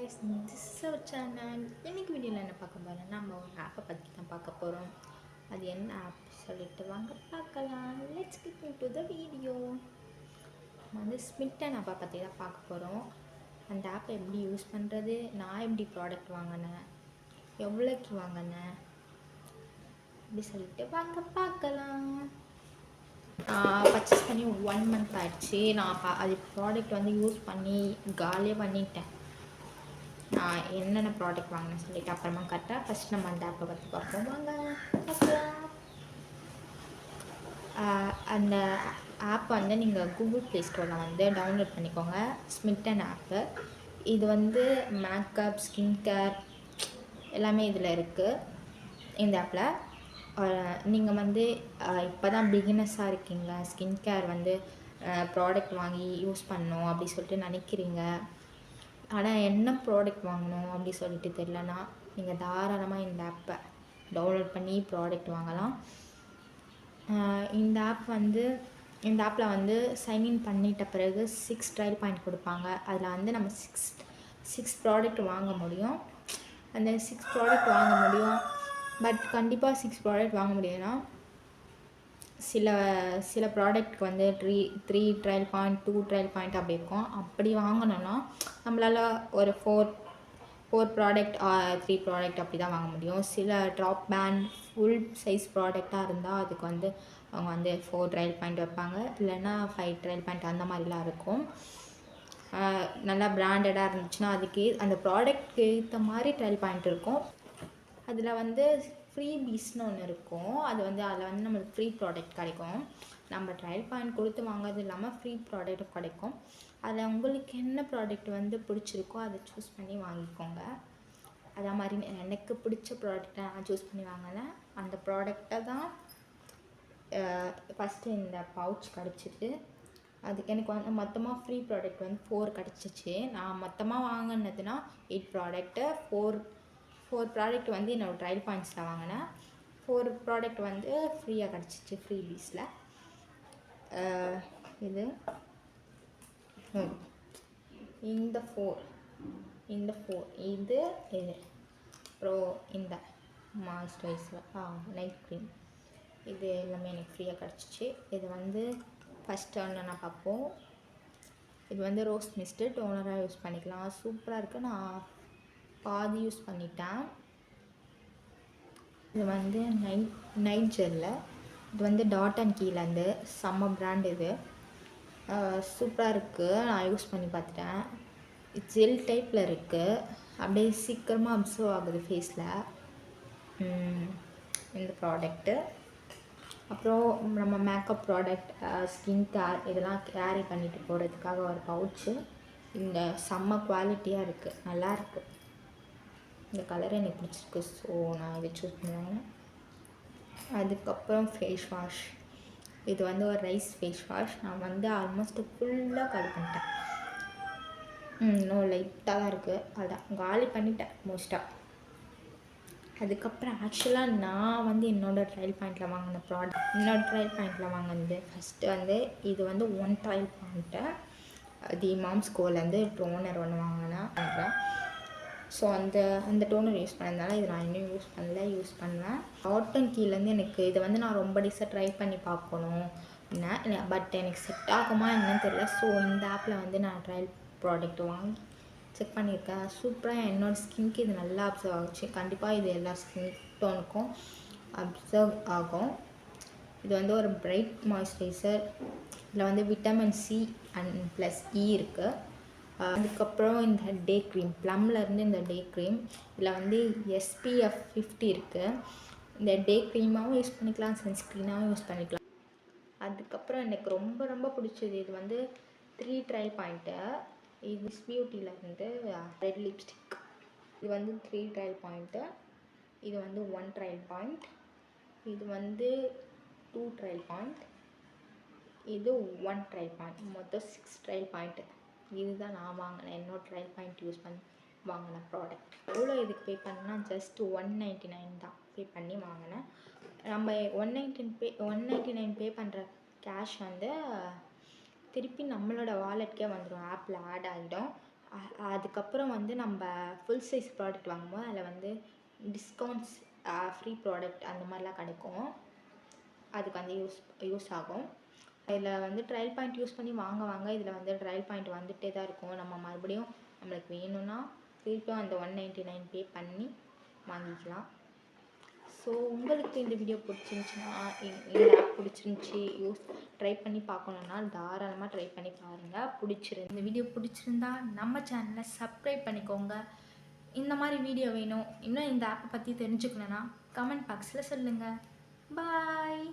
guys, this is our channel. இன்னைக்கு வீடியோவில் என்ன பார்க்க போகிறோம், நம்ம ஒரு ஆப்பை பற்றி தான் பார்க்க போகிறோம். அது என்ன ஆப் சொல்லிட்டு வாங்க பார்க்கலாம். Let's get into the video. நம்ம வந்து ஸ்மிட்டன் ஆப்பை பற்றி தான் பார்க்க போகிறோம். அந்த ஆப்பை எப்படி யூஸ் பண்ணுறது, நான் எப்படி ப்ராடக்ட் வாங்கினேன், எவ்வளோக்கு வாங்கினேன் அப்படி சொல்லிட்டு வாங்க பார்க்கலாம். பர்ச்சேஸ் பண்ணி 1 month ஆயிடுச்சு. நான் அது ப்ராடக்ட் வந்து யூஸ் பண்ணி காலியாக பண்ணிட்டேன். நான் என்னென்ன ப்ராடக்ட் வாங்கினேன்னு சொல்லிட்டு அப்புறமா கரெக்டாக ஃபஸ்ட் நம்ம அந்த ஆப்பை பற்றி பார்ப்போம். வாங்க பார்க்கலாம். அந்த ஆப் வந்து நீங்கள் கூகுள் ப்ளே ஸ்டோரில் வந்து டவுன்லோட் பண்ணிக்கோங்க. ஸ்மிட்டன் ஆப்பு. இது வந்து மேக்கப், ஸ்கின் கேர் எல்லாமே இதில் இருக்குது. இந்த ஆப்பில் நீங்கள் வந்து இப்போ தான் பிகினஸாக இருக்கீங்களா, ஸ்கின் கேர் வந்து ப்ராடக்ட் வாங்கி யூஸ் பண்ணணும் அப்படி சொல்லிட்டு நினைக்கிறீங்க, ஆனால் என்ன ப்ராடக்ட் வாங்கணும் அப்படி சொல்லிட்டு தெரிலனா நீங்கள் தாராளமாக இந்த ஆப்பை டவுன்லோட் பண்ணி ப்ராடக்ட் வாங்கலாம். இந்த ஆப்பில் வந்து சைன்இன் பண்ணிட்ட பிறகு 6 ட்ரையல் பாயிண்ட் கொடுப்பாங்க. அதில் வந்து நம்ம சிக்ஸ் ப்ராடக்ட் வாங்க முடியும். அந்த 6 ப்ராடக்ட் வாங்க முடியும். பட் கண்டிப்பாக 6 ப்ராடக்ட் வாங்க முடியும்னா சில ப்ராடக்ட்க்கு வந்து 3 ட்ரையல் பாயிண்ட், 2 ட்ரையல் பாயிண்ட் அப்படி இருக்கும். அப்படி வாங்கினோன்னா நம்மளால் ஒரு 4 ப்ராடக்ட் 3 ப்ராடக்ட் அப்படி தான் வாங்க முடியும். சில ட்ராப் பேண்ட் ஃபுல் சைஸ் ப்ராடக்டாக இருந்தால் அதுக்கு வந்து அவங்க வந்து 4 ட்ரையல் பாயிண்ட் வைப்பாங்க, இல்லைன்னா 5 ட்ரையல் பாயிண்ட் அந்த மாதிரிலாம் இருக்கும். நல்லா பிராண்டடாக இருந்துச்சுன்னா அதுக்கு அந்த ப்ராடக்ட்க்கு ஏற்ற மாதிரி ட்ரையல் பாயிண்ட் இருக்கும். அதில் வந்து ஃப்ரீ பீஸ்னு ஒன்று இருக்கும். அதில் வந்து நம்மளுக்கு ஃப்ரீ ப்ராடக்ட் கிடைக்கும். நம்ம ட்ரையல் பாயிண்ட் கொடுத்து வாங்கிறது இல்லாமல் ஃப்ரீ ப்ராடக்ட்டும் கிடைக்கும். அதில் உங்களுக்கு என்ன ப்ராடக்ட் வந்து பிடிச்சிருக்கோ அதை சூஸ் பண்ணி வாங்கிக்கோங்க. அதே மாதிரி எனக்கு பிடிச்ச ப்ராடக்டை நான் சூஸ் பண்ணி வாங்கினேன். அந்த ப்ராடக்டை தான் ஃபஸ்ட்டு இந்த பவுச் கிடச்சிது. அதுக்கு எனக்கு வந்து மொத்தமாக ஃப்ரீ ப்ராடக்ட் வந்து 4 கிடச்சிச்சு. நான் மொத்தமாக வாங்கினதுன்னா 8 ப்ராடக்ட்டு, 4 ப்ராடக்ட் வந்து என்னோடய ட்ரையல் பாயிண்ட்ஸில் வாங்கினேன். 4 ப்ராடக்ட் வந்து ஃப்ரீயாக கிடச்சிச்சு ஃப்ரீ பீஸில். இது இந்த 4 இது அப்புறம் இந்த மாய்ஸ்சரைசர் நைட் க்ரீம் இது எல்லாமே எனக்கு ஃப்ரீயாக கிடச்சிச்சு. இது வந்து ஃபஸ்ட்டு ஒன்று நான் பார்ப்போம். இது வந்து ரோஸ் மிஸ்ட்டு டோனராக யூஸ் பண்ணிக்கலாம். சூப்பராக இருக்குது. நான் பாதி யூஸ் பண்ணிட்டேன். இது வந்து நைட் ஜெல்லு. இது வந்து டாட் அண்ட் கீலேருந்து செம்ம பிராண்ட். இது சூப்பராக இருக்குது. நான் யூஸ் பண்ணி பார்த்துட்டேன். ஜெல் டைப்பில் இருக்குது. அப்படியே சீக்கிரமாக அப்சர்வ் ஆகுது ஃபேஸில் இந்த ப்ராடக்ட்டு. அப்புறம் நம்ம மேக்கப் ப்ராடக்ட், ஸ்கின் கேர் இதெல்லாம் கேரி பண்ணிட்டு போகிறதுக்காக ஒரு பவுச்சு. இந்த செம்ம குவாலிட்டியாக இருக்குது, நல்லாயிருக்கு. இந்த கலர் எனக்கு பிடிச்சிருக்கு. ஸோ நான் இதை சூஸ் பண்ணுவேன். அதுக்கப்புறம் ஃபேஸ் வாஷ். இது வந்து ஒரு ரைஸ் ஃபேஸ் வாஷ். நான் வந்து ஆல்மோஸ்ட் ஃபுல்லாக காலி பண்ணிட்டேன். இன்னும் லைட்டாக தான் இருக்குது. அதான் காலி பண்ணிட்டேன் மோஸ்ட்டாக. அதுக்கப்புறம் ஆக்சுவலாக நான் வந்து என்னோடய ட்ரையல் பாயிண்டில் வாங்கின வாங்கினது ஃபஸ்ட்டு வந்து இது வந்து 1 ட்ரையல் பாயிண்ட்டு. தி மாம்ஸ் கோலேருந்து டோனர் ஒன்று வாங்கினேன். ஸோ அந்த டோனர் யூஸ் பண்ணதுனால இது நான் இன்னும் யூஸ் பண்ணுவேன். காட்டன் கீழேருந்து எனக்கு இது வந்து நான் ரொம்ப டேஸாக ட்ரை பண்ணி பார்க்கணும் அப்படின்னா, பட் எனக்கு செட் ஆகுமா என்னன்னு தெரியல. ஸோ இந்த ஆப்பில் வந்து நான் ட்ரையல் ப்ராடக்ட் வாங்கி செக் பண்ணியிருக்கேன். சூப்பராக என்னோடய ஸ்கின்க்கு இது நல்லா அப்சர்வ் ஆகுச்சு. கண்டிப்பாக இது எல்லா ஸ்கின் டோனுக்கும் அப்சர்வ் ஆகும். இது வந்து ஒரு பிரைட் மாய்ஸ்சரைசர். இதில் வந்து vitamin C and plus E இருக்குது. அதுக்கப்புறம் இந்த டே க்ரீம், ப்ளம்லேருந்து இந்த டே க்ரீம். இதில் வந்து SPF 50 இருக்குது. இந்த டே க்ரீமாகவும் யூஸ் பண்ணிக்கலாம், சன்ஸ்க்ரீனாகவும் யூஸ் பண்ணிக்கலாம். அதுக்கப்புறம் எனக்கு ரொம்ப ரொம்ப பிடிச்சது இது வந்து 3 ட்ரையல் பாயிண்ட்டு. இது மிஸ் பியூட்டிலேருந்து ரெட் லிப்ஸ்டிக். இது வந்து 3 ட்ரையல் பாயிண்ட்டு. இது வந்து 1 ட்ரையல் பாயிண்ட். இது வந்து 2 ட்ரையல் பாயிண்ட். இது 1 ட்ரையல் பாயிண்ட். மொத்தம் 6 ட்ரையல் பாயிண்ட்டு. இதுதான் நான் வாங்கினேன். என்னோட ட்ரையல் பாயிண்ட் யூஸ் பண்ணி வாங்கின ப்ராடக்ட். எவ்வளோ இதுக்கு பே பண்ணால் ஜஸ்ட் 199 தான் பே பண்ணி வாங்கினேன். நம்ம 199 பே பண்ணுற கேஷ் வந்து திருப்பி நம்மளோட வாலெட்கே வந்துடும். ஆப்பில் ஆட் ஆகிடும். அதுக்கப்புறம் வந்து நம்ம ஃபுல் சைஸ் ப்ராடக்ட் வாங்கும்போது அதில் வந்து டிஸ்கவுண்ட்ஸ், ஃப்ரீ ப்ராடக்ட் அந்த மாதிரிலாம் கிடைக்கும். அதுக்கு வந்து யூஸ் ஆகும். இதில் வந்து ட்ரையல் பாயிண்ட் யூஸ் பண்ணி வாங்க இதில் வந்து ட்ரையல் பாயிண்ட் வந்துகிட்டே தான் இருக்கும். நம்ம மறுபடியும் நம்மளுக்கு வேணும்னா திருப்பியும் அந்த 199 பே பண்ணி வாங்கிக்கலாம். ஸோ உங்களுக்கு இந்த வீடியோ பிடிச்சிருந்துச்சின்னா, இந்த ஆப் பிடிச்சிருந்துச்சி, ட்ரை பண்ணி பார்க்கணுன்னா தாராளமாக ட்ரை பண்ணி பாருங்கள். இந்த வீடியோ பிடிச்சிருந்தா நம்ம சேனலை சப்ஸ்கிரைப் பண்ணிக்கோங்க. இந்த மாதிரி வீடியோ வேணும், இன்னும் இந்த ஆப்பை பற்றி தெரிஞ்சுக்கணுன்னா கமெண்ட் பாக்ஸில் சொல்லுங்கள். பாய்.